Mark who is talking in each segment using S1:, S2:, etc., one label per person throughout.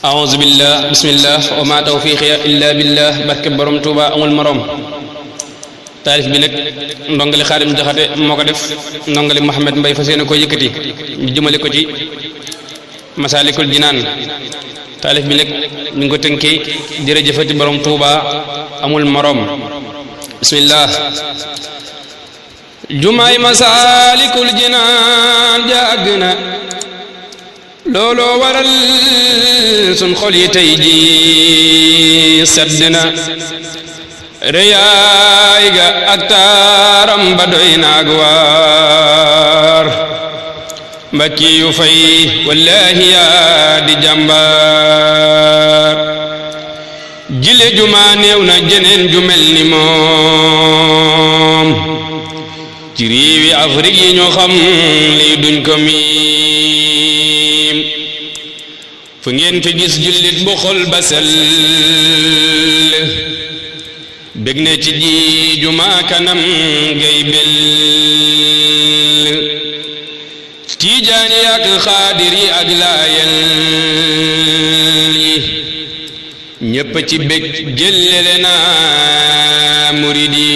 S1: a'uuzu billah bismillah wa ma tawfiqiya illa billah barke borom Tuuba amul morom. taalif bi nag ndongali Xaadim Jaxate moo ko def ndongali Mouhamed Mbay fas yéene ko yëkkati ñu jëmale ko ci Masaalikul Jinaan. taalif bi nag ñu ngi ko tënkee jërëjëfati borom Tuuba amul morom. bismillah. jumaay Masaalikul Jinaan jàgg na looloo waral sun xol yi tey ji sedd na rëyaay ga ak taaram ba doy naag waar mbakki yu fay wallahi yaa di jàmbaar jile juma néew na jeneen ju mel ni moom ci réewi Afrique yi ñoo xam lii duñ ko miim fu ngeen fi gis jullit bu xol ba sell bég ne ci ji juma kanam gay bel tiijaan yi ak xaadir yi ak laayel yi ñépp ci bég jëllele na murid yi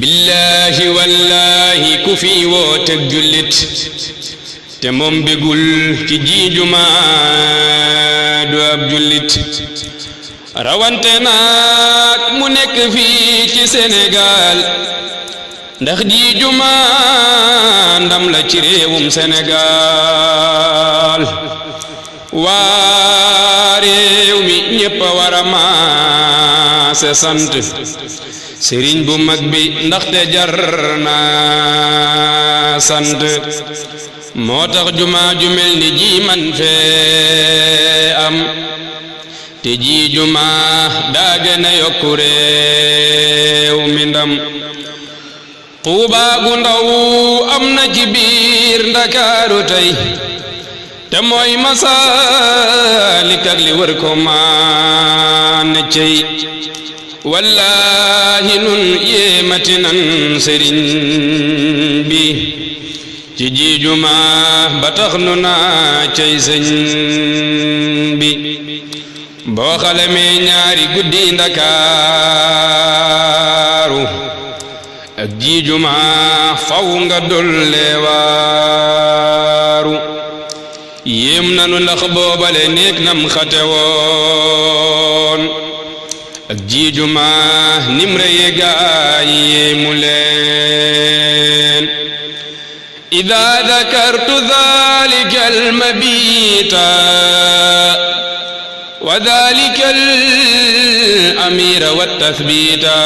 S1: billahi wallahi ku fi woote jullit te moom bégul ci ji juma du ab jullit rawante naak mu nekk fii ci Sénégal ndax ji juma ndam la ci réewum Sénégal waa réew mi ñépp a war a maase sant sëriñ bu mag bi ndaxte jar na sant moo tax juma ju mel ni ji man fee am te ji juma daa gën a yokku réew mi ndam Tuuba gu ndaw am na ci biir Ndakaaru tey te mooy Masaalik ak li wër ko maan cey wallahi nun yéemati nan sëriñ bi ci ji juma ba tax nu naa cey sëñ bi boo xalamee ñaari guddi Ndakaaru ak ji juma faw nga dolle waaru yéem nanu ndax boobale néeg nam xate woon ak ji juma nim reye gaay yéemu leen ida dakartu dhalika almabita wa dhalika al-amira wat-tathbita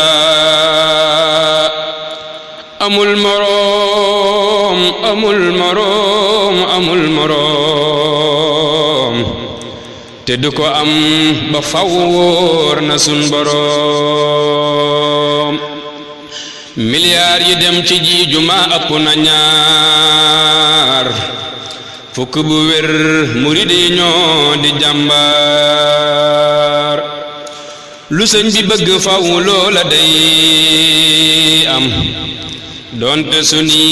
S1: amul moroom amul moroom amul moroom te du ko am ba faw wóor na sun boroom milliards yi dem ci ji juma ëpp na ñaar fukk bu wér murid yi ñoo di jàmbaar lu sëñ bi bëgg faw loola day am doonte suni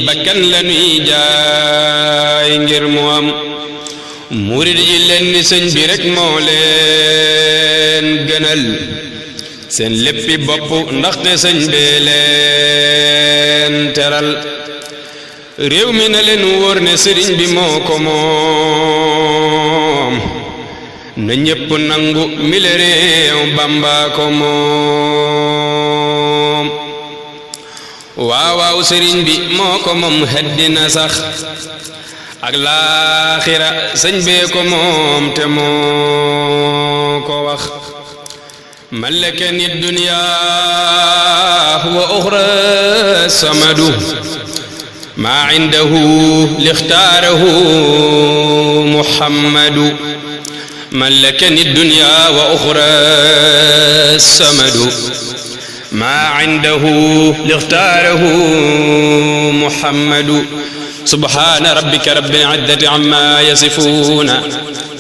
S1: bakkan la nuy jaay ngir mu am murid yi leen ni sëñ bi rek moo leen gënal seen léppi bopp ndaxte sëñ bee leen teral réew mi na leen wóor ne sëriñ bi moo ko moom na ñépp nangu mile réew Bamba ko moom waaw waaw sëriñ bi moo ko moom xeddina sax ak laaxira sëñ bee ko moom te moo ko wax malakani dunya wa uxra samadu maa indahu lixtaarahu muhammadu malakani dunya wa uxra samadu maa indahu lixtaarahu muhammadu subhaana rabbika rabbil izzati ammaa yasifuuna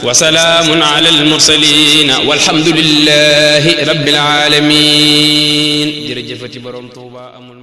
S1: wa salaamun alal mursaliina walhamdulillahi rabbil aalamiin jërëjëfati borom Tuuba amul